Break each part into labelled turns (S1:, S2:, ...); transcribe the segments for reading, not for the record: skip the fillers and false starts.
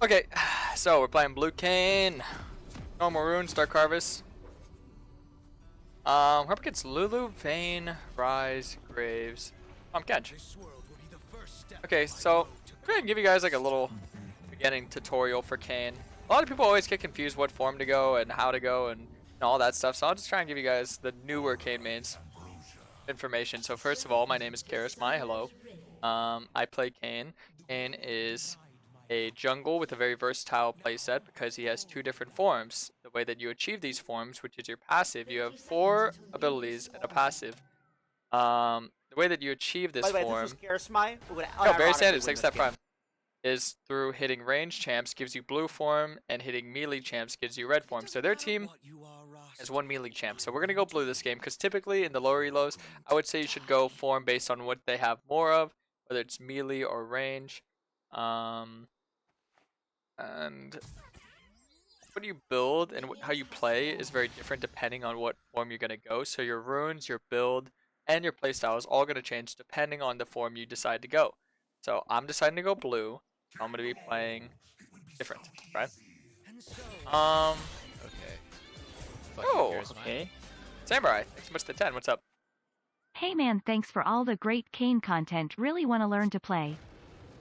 S1: Okay, so we're playing Blue Kayn, Normal Runes, Dark Harvest. We're up against Lulu, Vayne, Rise, Graves, Catch. Okay, so I'm gonna give you guys like a little beginning tutorial for Kayn. A lot of people always get confused what form to go and how to go and all that stuff, so I'll just try and give you guys the newer Kayn mains information. So first of all, my name is Karasmai. Hello. I play Kayn. Kayn is a jungle with a very versatile playset because he has two different forms. The way that you achieve these forms, which is your passive, you have 4 abilities and a passive. The way that you achieve this
S2: By the way,
S1: form,
S2: this was Karasmai, who would
S1: no, Barry
S2: unironically
S1: Sanders,
S2: win
S1: takes
S2: this
S1: that
S2: game.
S1: prime, is through hitting range champs gives you blue form, and hitting melee champs gives you red form. So their team is 1 melee champ. So we're going to go blue this game because typically in the lower elos, I would say you should go form based on what they have more of, whether it's melee or range. And what you build and how you play is very different depending on what form you're going to go. So your runes, your build, and your playstyle is all going to change depending on the form you decide to go. So I'm deciding to go blue. I'm going to be playing different, right?
S3: Okay.
S1: Oh,
S2: Okay.
S1: Samurai, thanks so much to 10. What's up?
S4: Hey man, thanks for all the great Kayn content. Really want to learn to play.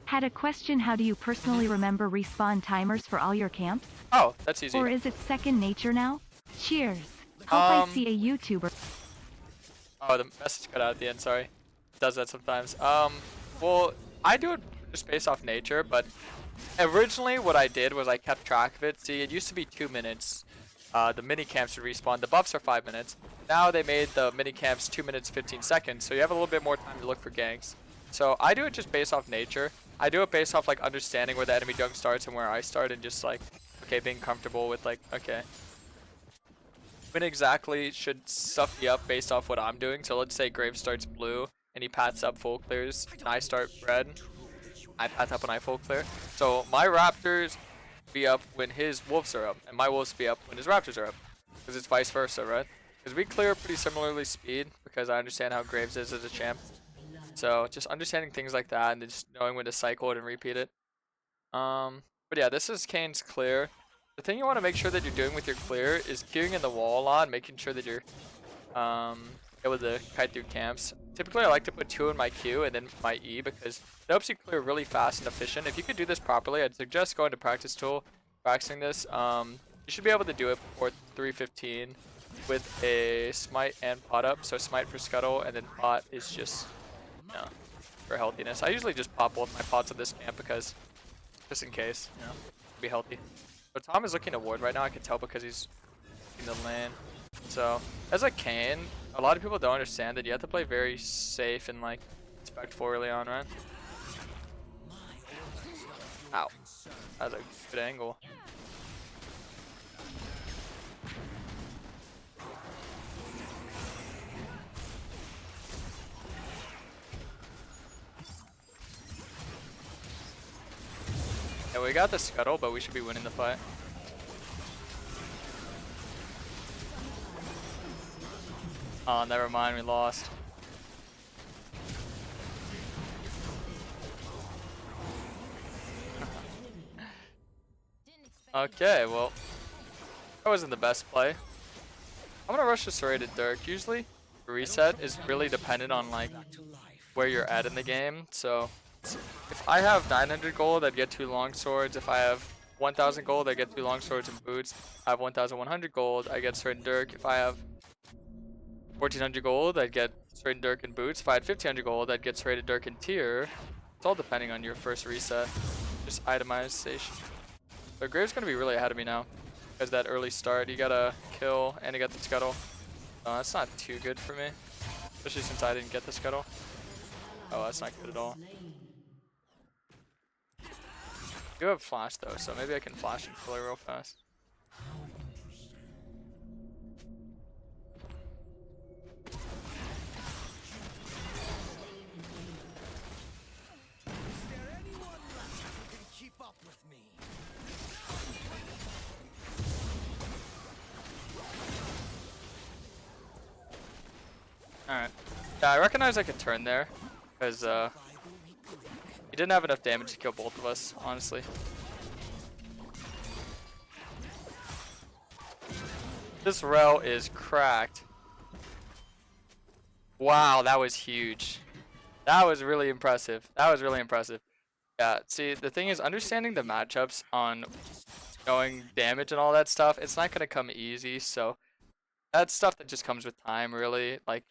S4: Had a question, how do you personally remember respawn timers for all your camps?
S1: Oh, that's easy.
S4: Or is it second nature now? Cheers. Hope I see a YouTuber.
S1: Oh, the message cut out at the end, sorry. It does that sometimes. Well, I do it just based off nature, but originally what I did was I kept track of it. See, it used to be 2 minutes. The mini camps would respawn. The buffs are 5 minutes. Now they made the mini camps 2 minutes 15 seconds, so you have a little bit more time to look for ganks. So I do it just based off nature. I do it based off like understanding where the enemy junk starts and where I start, and just like, okay, being comfortable with like, okay, when exactly should stuff be up based off what I'm doing. So let's say Graves starts blue and he pats up full clears and I start red. I pat up when I full clear. So my Raptors be up when his Wolves are up, and my Wolves be up when his Raptors are up. Because it's vice versa, right? Because we clear pretty similarly speed, because I understand how Graves is as a champ. So just understanding things like that and then just knowing when to cycle it and repeat it. But yeah, this is Kayn's clear. The thing you want to make sure that you're doing with your clear is queuing in the wall a lot, making sure that you're able to kite through camps. Typically I like to put 2 in my Q and then my E because it helps you clear really fast and efficient. If you could do this properly, I'd suggest going to practice tool, practicing this. You should be able to do it before 3:15 with a smite and pot up. So smite for scuttle, and then pot is just, you know, for healthiness. I usually just pop both my pots at this camp because just in case, you know, be healthy. But Tom is looking to ward right now. I can tell because he's in the lane. So as a Kayn, a lot of people don't understand that you have to play very safe and like respectful early on, right? Ow, that was a good angle. Yeah, we got the scuttle, but we should be winning the fight. Oh, never mind, we lost. Okay, well, that wasn't the best play. I'm gonna rush the serrated Dirk. Usually, reset is really dependent on like where you're at in the game. So if I have 900 gold, I'd get 2 long swords. If I have 1000 gold, I get 2 long swords and boots. If I have 1100 gold, I get serrated Dirk. If I have 1400 gold, I'd get serrated Dirk and boots. If I had 1500 gold, I'd get serrated Dirk and tier. It's all depending on your first reset. Just itemization. But Graves gonna be really ahead of me now because that early start. You gotta kill and you got the scuttle. That's not too good for me, especially since I didn't get the scuttle. Oh, that's not good at all. I do have flash though, so maybe I can flash and kill her real fast. Alright. Yeah, I recognize I could turn there, because he didn't have enough damage to kill both of us, honestly. This rel is cracked. Wow, that was huge. That was really impressive. That was really impressive. Yeah, see, the thing is, understanding the matchups on knowing damage and all that stuff, it's not gonna come easy, so that's stuff that just comes with time, really. Like,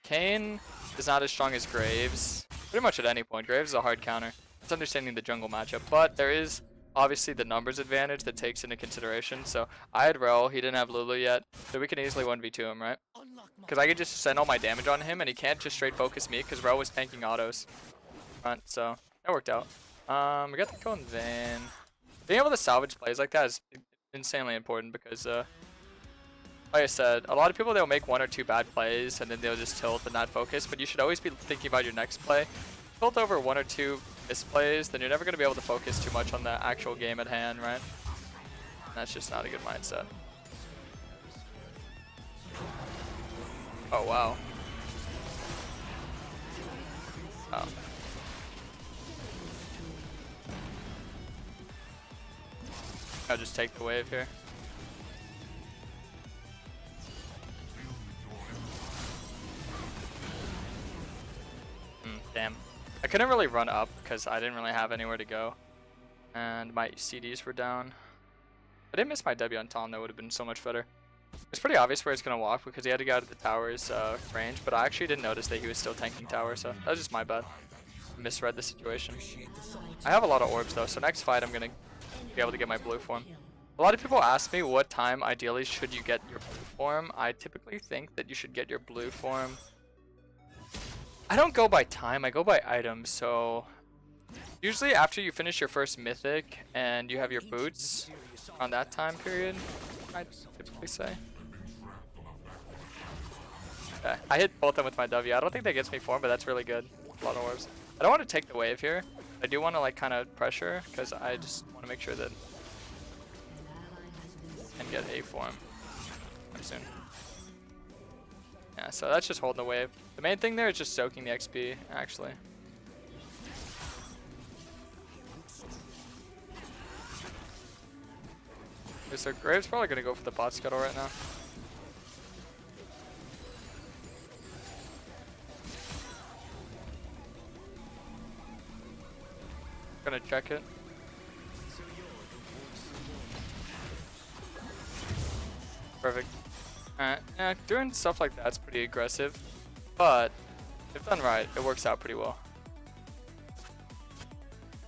S1: Kayn is not as strong as Graves, pretty much at any point. Graves is a hard counter. It's understanding the jungle matchup, but there is obviously the numbers advantage that takes into consideration. So I had Rel, he didn't have Lulu yet, so we can easily 1v2 him, right? Because I could just send all my damage on him, and he can't just straight focus me, because Rel was tanking autos. Front, so that worked out. We got the kill in Vayne. Being able to salvage plays like that is insanely important, because like I said, a lot of people, they'll make 1 or 2 bad plays and then they'll just tilt and not focus, but you should always be thinking about your next play. Tilt over 1 or 2 misplays, then you're never going to be able to focus too much on the actual game at hand, right? And that's just not a good mindset. Oh, wow. Oh. I'll just take the wave here. Damn. I couldn't really run up because I didn't really have anywhere to go. And my CDs were down. I didn't miss my W on Tom, that would have been so much better. It's pretty obvious where he's going to walk because he had to get out of the tower's range, but I actually didn't notice that he was still tanking tower, so that was just my bad. Misread the situation. I have a lot of orbs though, so next fight I'm going to be able to get my blue form. A lot of people ask me what time ideally should you get your blue form. I typically think that you should get your blue form. I don't go by time, I go by items, so usually after you finish your first mythic and you have your boots on that time period, I'd typically say. Okay, I hit both of them with my W. I don't think that gets me form, but that's really good. A lot of orbs. I don't want to take the wave here. I do want to like kind of pressure because I just want to make sure that I can get a form soon. Yeah, so that's just holding the wave. The main thing there is just soaking the XP, actually. Okay, so Graves probably gonna go for the bot scuttle right now. Gonna check it. Perfect. Yeah, doing stuff like that's pretty aggressive, but if done right, it works out pretty well.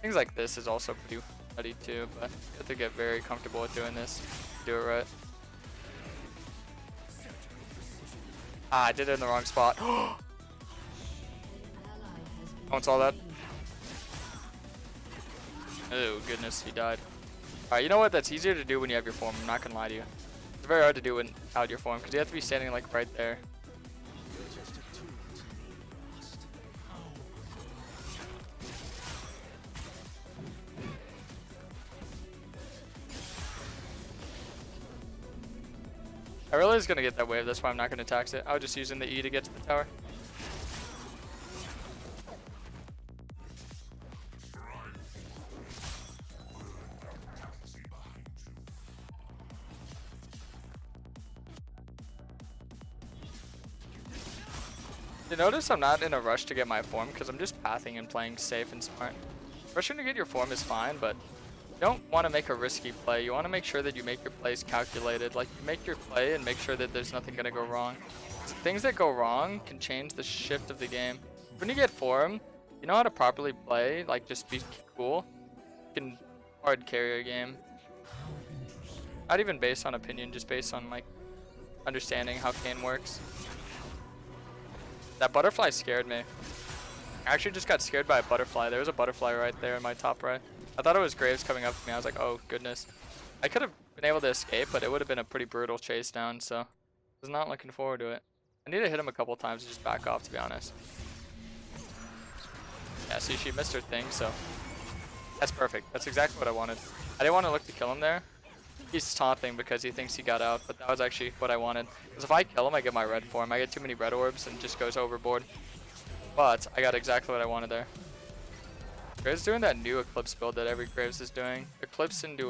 S1: Things like this is also pretty nutty too, but you have to get very comfortable with doing this. Do it right. Ah, I did it in the wrong spot. No one saw that. Oh goodness, he died. Alright, you know what? That's easier to do when you have your form. I'm not gonna lie to you. It's very hard to do without your form because you have to be standing like right there. I really was gonna get that wave, that's why I'm not gonna tax it. I was just using the E to get to the tower. You notice I'm not in a rush to get my form because I'm just pathing and playing safe and smart. Rushing to get your form is fine, but you don't want to make a risky play. You want to make sure that you make your plays calculated. Like, you make your play and make sure that there's nothing going to go wrong. So things that go wrong can change the shift of the game. When you get form, you know how to properly play, like just be cool. You can hard carry a game. Not even based on opinion, just based on like understanding how Kayn works. That butterfly scared me. I actually just got scared by a butterfly. There was a butterfly right there in my top right. I thought it was Graves coming up to me. I was like, oh goodness. I could have been able to escape, but it would have been a pretty brutal chase down, so I was not looking forward to it. I need to hit him a couple times to just back off, to be honest. Yeah, see, she missed her thing, so that's perfect. That's exactly what I wanted. I didn't want to look to kill him there. He's taunting because he thinks he got out, but that was actually what I wanted. Because if I kill him, I get my red form. I get too many red orbs and just goes overboard. But I got exactly what I wanted there. Graves is doing that new Eclipse build that every Graves is doing. Eclipse into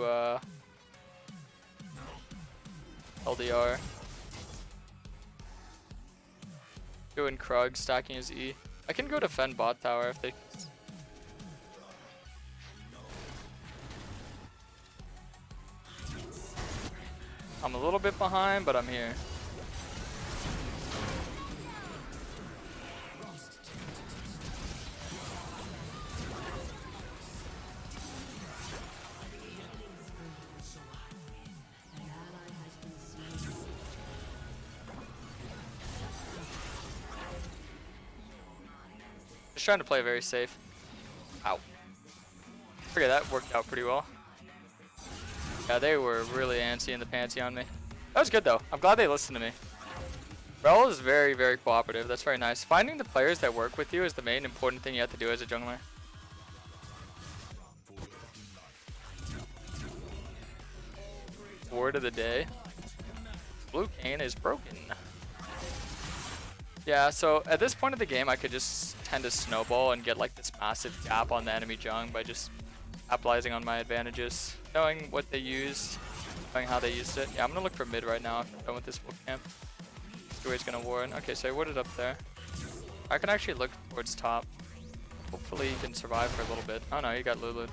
S1: LDR. Doing Krug, stacking his E. I can go defend bot tower if they... I'm a little bit behind, but I'm here. Just trying to play very safe. Ow. Okay, that worked out pretty well. Yeah, they were really antsy in the pantsy on me. That was good though. I'm glad they listened to me. Rel is very, very cooperative. That's very nice. Finding the players that work with you is the main important thing you have to do as a jungler. Word of the day. Blue Kayn is broken. Yeah, so at this point of the game, I could just tend to snowball and get like this massive gap on the enemy jung by just capitalizing on my advantages, knowing what they used, knowing how they used it. Yeah, I'm gonna look for mid right now after I'm done with this wolf camp. See where he's gonna ward. Okay, so I warded up there. I can actually look towards top. Hopefully he can survive for a little bit. Oh no, he got Lulu.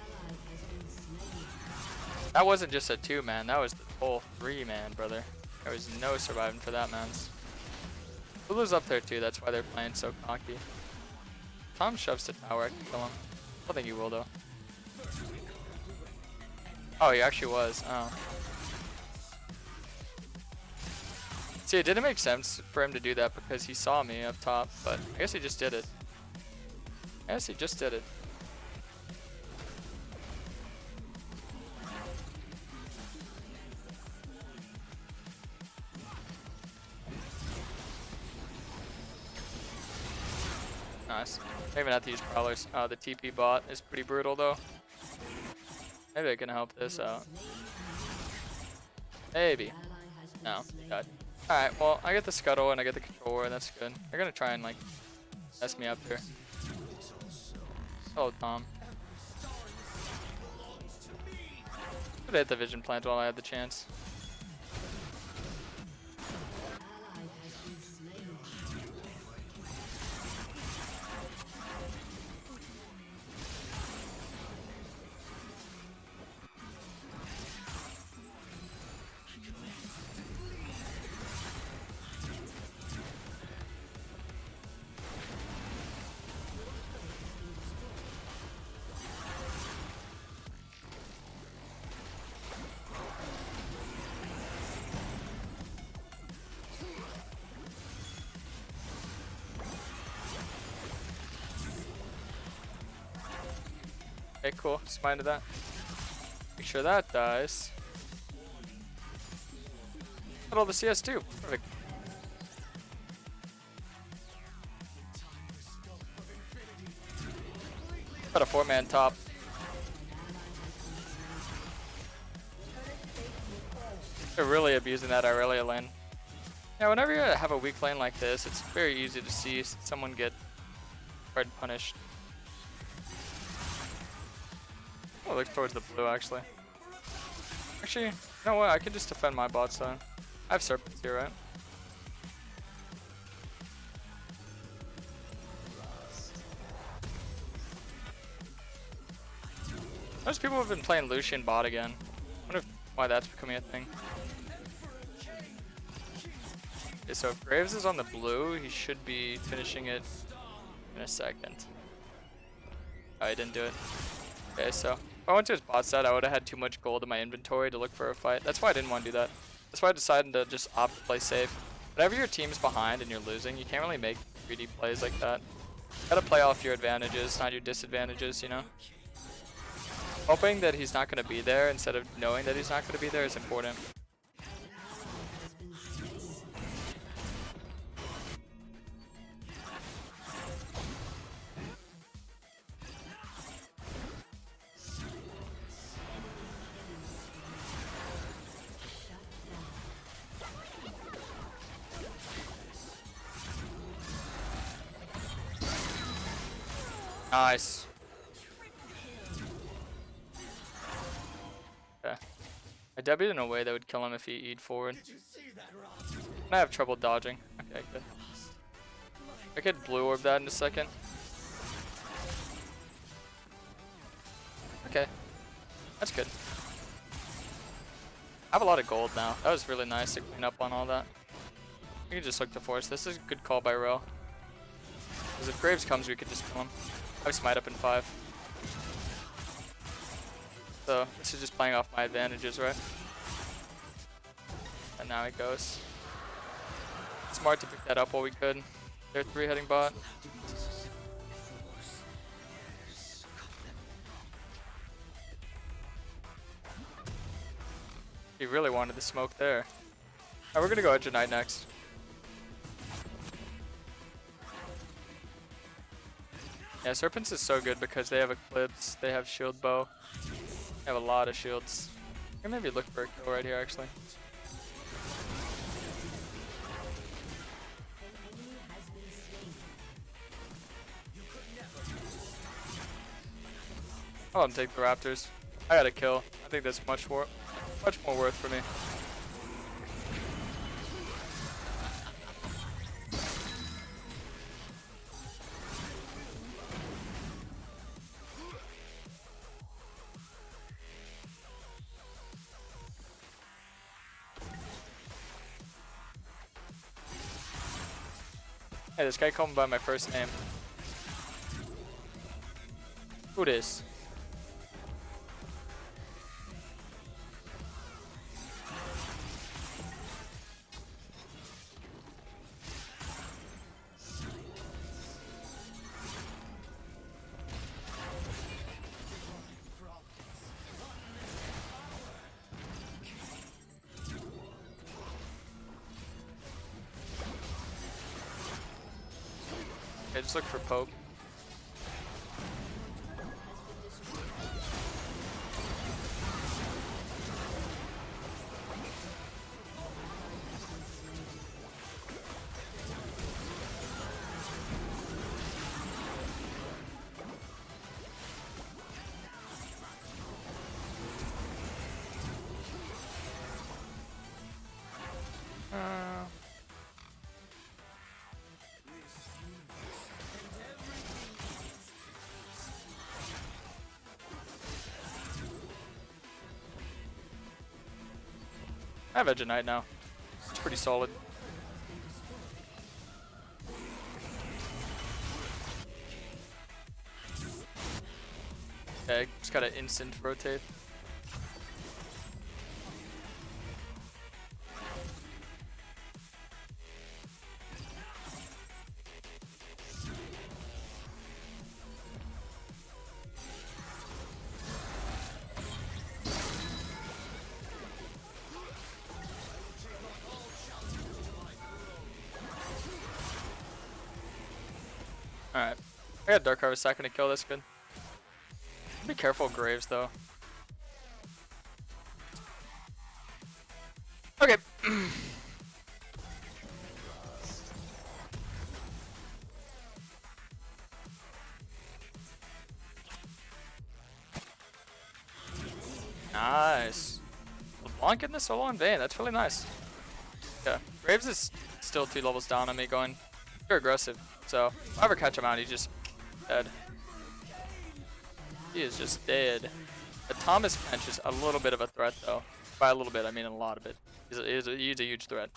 S1: That wasn't just a 2-man, that was the whole 3-man, brother. There was no surviving for that, man. Lulu's up there too, that's why they're playing so cocky. Tom shoves to tower, I can kill him. I don't think he will though. Oh, he actually was. Oh. See, it didn't make sense for him to do that because he saw me up top, but I guess he just did it. I guess he just did it. Nice. I even have to use prowlers. The TP bot is pretty brutal though. Maybe I can help this out. Maybe. No, he died. Alright, well, I get the scuttle and I get the controller, and that's good. They're gonna try and like mess me up here. Oh, Tom. Could hit the vision plant while I had the chance. Okay, cool. Just minded that. Make sure that dies. Got all the CS too. Perfect. Got a 4-man top. They're really abusing that Aurelia lane. Yeah, whenever you have a weak lane like this, it's very easy to see someone get hard punished. I'll look towards the blue, actually. Actually, you know what? I can just defend my bot zone. I have serpents here, right? Most people have been playing Lucian bot again. I wonder why that's becoming a thing. Okay, so if Graves is on the blue, he should be finishing it in a second. Oh, he didn't do it. Okay, so if I went to his bot side, I would have had too much gold in my inventory to look for a fight. That's why I didn't want to do that. That's why I decided to just opt to play safe. Whenever your team's behind and you're losing, you can't really make greedy plays like that. You gotta play off your advantages, not your disadvantages, you know? Hoping that he's not going to be there instead of knowing that he's not going to be there is important. Nice. Okay. I W'd in a way that would kill him if he E'd forward. And I have trouble dodging. Okay, good. I could blue orb that in a second. Okay, that's good. I have a lot of gold now. That was really nice to clean up on all that. We can just look to force. This is a good call by Ro. Because if Graves comes, we could just kill him. I have Smite up in 5. So this is just playing off my advantages, right? And now he goes. Smart to pick that up while we could. They're 3 heading bot. He really wanted the smoke there. Alright, we're gonna go Edge of Night next. Yeah, Serpents is so good because they have Eclipse, they have Shield Bow. They have a lot of shields. Or maybe look for a kill right here actually. I'll let him take the Raptors. I got a kill. I think that's much more worth for me. Hey, this guy called me by my first name. Who this? Okay, just look for poke. I have Edge of Night now. It's pretty solid. Okay, just got an instant rotate. Alright. I got Dark Harvest second to kill this good. Be careful of Graves though. Okay. Nice. LeBlanc getting the solo in vain. That's really nice. Yeah. Graves is still 2 levels down on me going. You're aggressive. So if I ever catch him out, he's just dead. He is just dead. The Thomas bench is a little bit of a threat though. By a little bit, I mean a lot of it. He's a huge threat.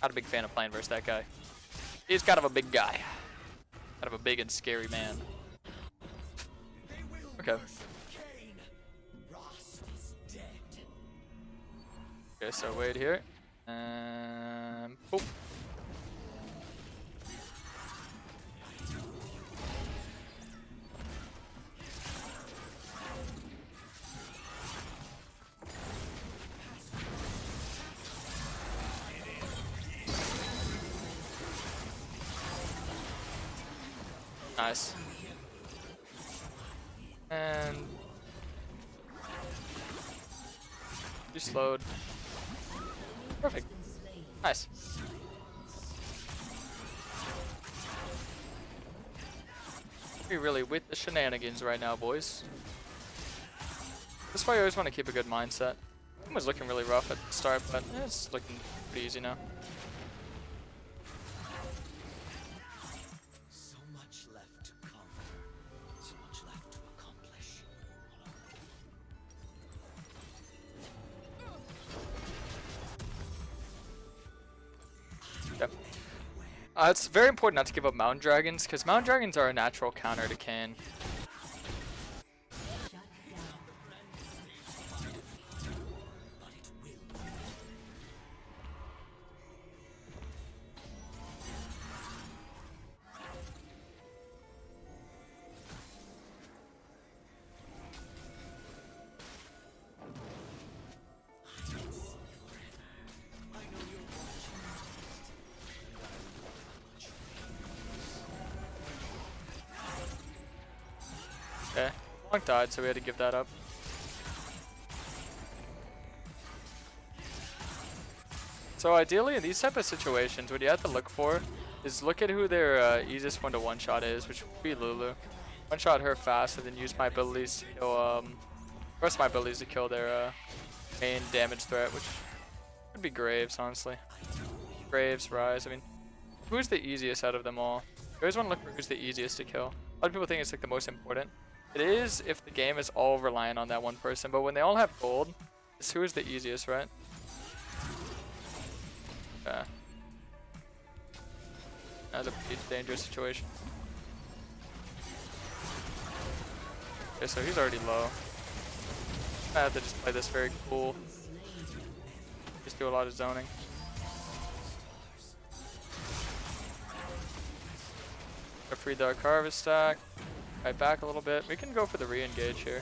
S1: Not a big fan of playing versus that guy. He's kind of a big guy. Kind of a big and scary man. Okay. Okay, so wait here. Boop. Nice. And you slowed. Perfect. Nice. We're really with the shenanigans right now, boys. That's why I always want to keep a good mindset. It was looking really rough at the start, but it's looking pretty easy now. It's very important not to give up Mountain Dragons, because Mountain Dragons are a natural counter to Kayn. Okay, Blanc died, so we had to give that up. So ideally in these type of situations, what you have to look for is look at who their easiest one to one-shot is, which would be Lulu. One-shot her fast and then use my abilities to kill, rest of my abilities to kill their main damage threat, which would be Graves, honestly. Graves, Rise, I mean, who's the easiest out of them all? You always want to look for who's the easiest to kill. A lot of people think it's like the most important. It is if the game is all reliant on that one person, but when they all have gold, it's who is the easiest, right? Yeah. That's a pretty dangerous situation. Okay, so he's already low. I have to just play this very cool. Just do a lot of zoning. A free Dark Harvest stack. Right back a little bit. We can go for the re-engage here.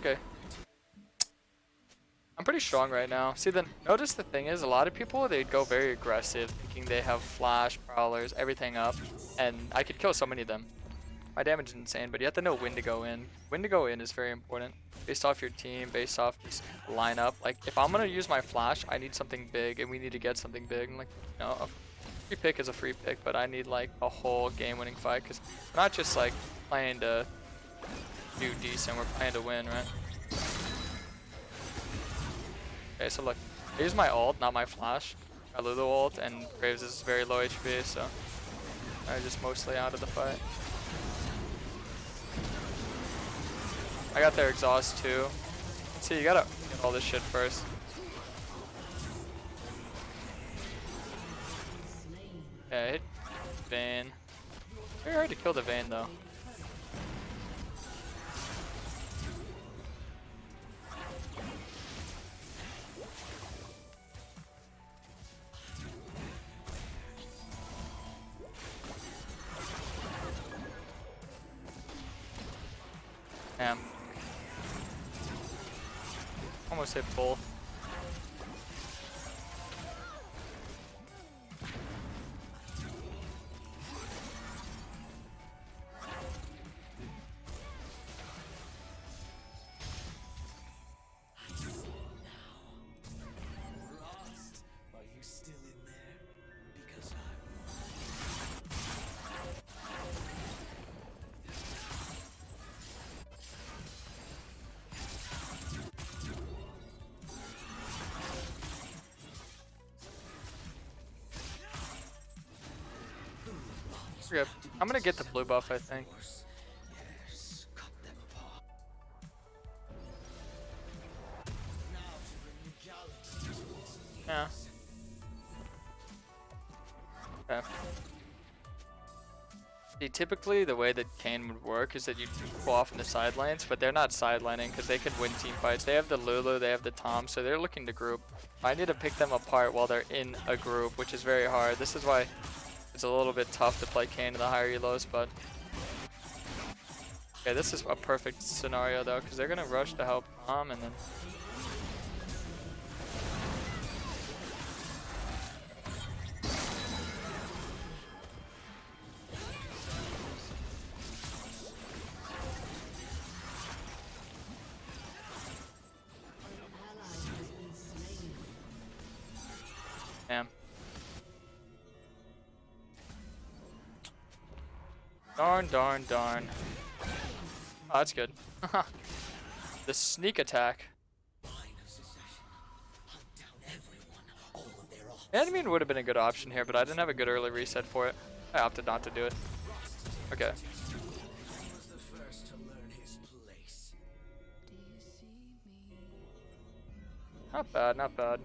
S1: Okay. I'm pretty strong right now. See, then notice the thing is, a lot of people, they'd go very aggressive, thinking they have flash, prowlers, everything up, and I could kill so many of them. My damage is insane, but you have to know when to go in. When to go in is very important. Based off your team, based off just lineup. Like, if I'm gonna use my flash, I need something big, and we need to get something big. And like, you know, a free pick is a free pick, but I need like a whole game-winning fight, because we're not just like playing to do decent, we're playing to win, right? Okay, so look, I use my ult, not my flash. I Lulu ult, and Graves is very low HP, so I'm just mostly out of the fight. I got their exhaust too. See, you gotta get all this shit first. Yeah, I hit Vayne. Very hard to kill the Vayne though. Damn. Almost hit full. We're good. I'm gonna get the blue buff, I think. Yeah. Okay. See, typically the way that Kayn would work is that you go off in the side lanes, but they're not sidelining because they can win team fights. They have the Lulu, they have the Tom, so they're looking to group. I need to pick them apart while they're in a group, which is very hard. This is why it's a little bit tough to play Kayn in the higher elos, but okay, this is a perfect scenario though, because they're gonna rush to help Tom, and then damn. Darn, darn, darn. Oh, that's good. The sneak attack. Enemy would have been a good option here, but I didn't have a good early reset for it. I opted not to do it. Okay. Not bad, not bad.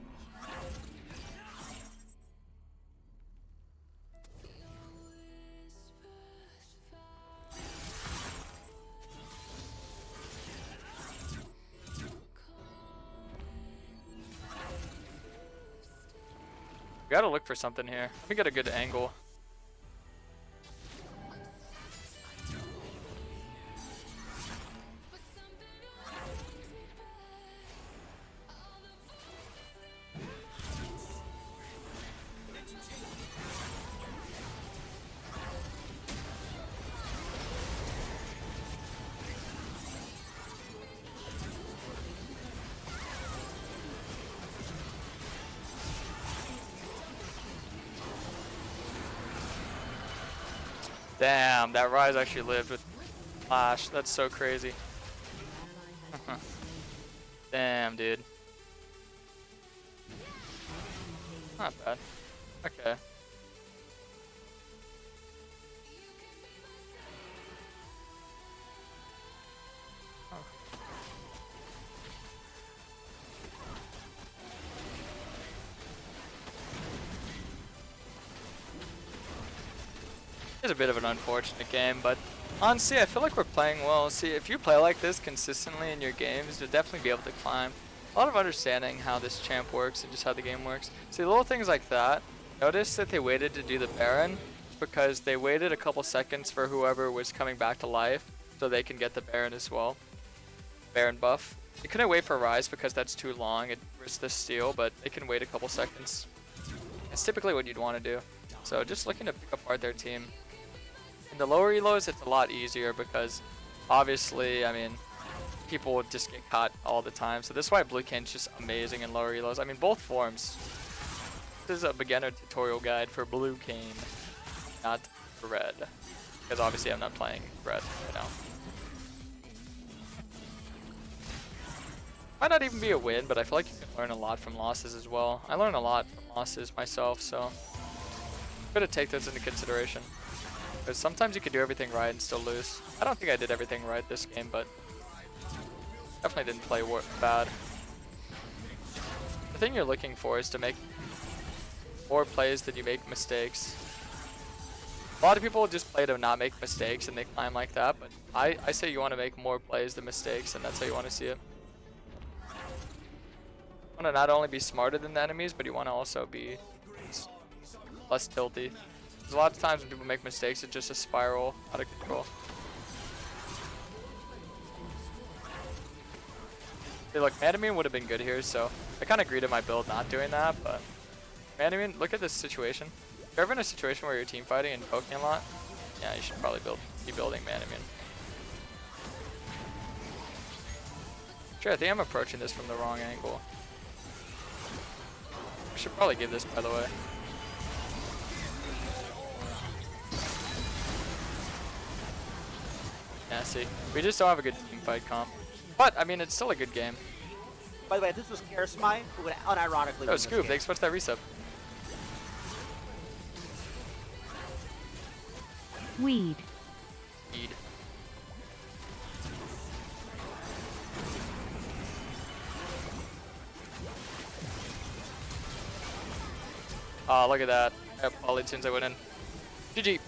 S1: We gotta look for something here. Let me get a good angle. Damn, that Rise actually lived with Flash. That's so crazy. Damn, dude. Not bad. Okay. It's a bit of an unfortunate game, but honestly, I feel like we're playing well. See, if you play like this consistently in your games, you'll definitely be able to climb. A lot of understanding how this champ works and just how the game works. See, little things like that. Notice that they waited to do the Baron because they waited a couple seconds for whoever was coming back to life so they can get the Baron as well. Baron buff. They couldn't wait for Rise because that's too long. It risks the steal, but they can wait a couple seconds. It's typically what you'd want to do. So just looking to pick apart their team. In the lower elos, it's a lot easier because obviously, I mean, people just get caught all the time. So this is why Blue Kayn's just amazing in lower elos. I mean, both forms. This is a beginner tutorial guide for Blue Kayn, not Red. Because obviously I'm not playing Red right now. Might not even be a win, but I feel like you can learn a lot from losses as well. I learn a lot from losses myself, so I'm gonna take those into consideration. Because sometimes you can do everything right and still lose. I don't think I did everything right this game, but definitely didn't play bad. The thing you're looking for is to make more plays than you make mistakes. A lot of people just play to not make mistakes and they climb like that, but I say you want to make more plays than mistakes, and that's how you want to see it. You want to not only be smarter than the enemies, but you want to also be less tilty. Because a lot of times when people make mistakes, it's just a spiral out of control. See, look, Manamune would have been good here, so I kind of greeted my build not doing that, but Manamune, look at this situation. If you're ever in a situation where you're team fighting and poking a lot, yeah, you should probably be building Manamune. Sure, I think I'm approaching this from the wrong angle. I should probably give this, by the way. Yeah, see, we just don't have a good team fight comp. But, I mean, it's still a good game.
S2: By the way, this was Karasmai, who would unironically
S1: Oh, Scoop, thanks so much for that resub.
S4: Weed.
S1: Weed. Oh, look at that. I have polytunes I went in. GG.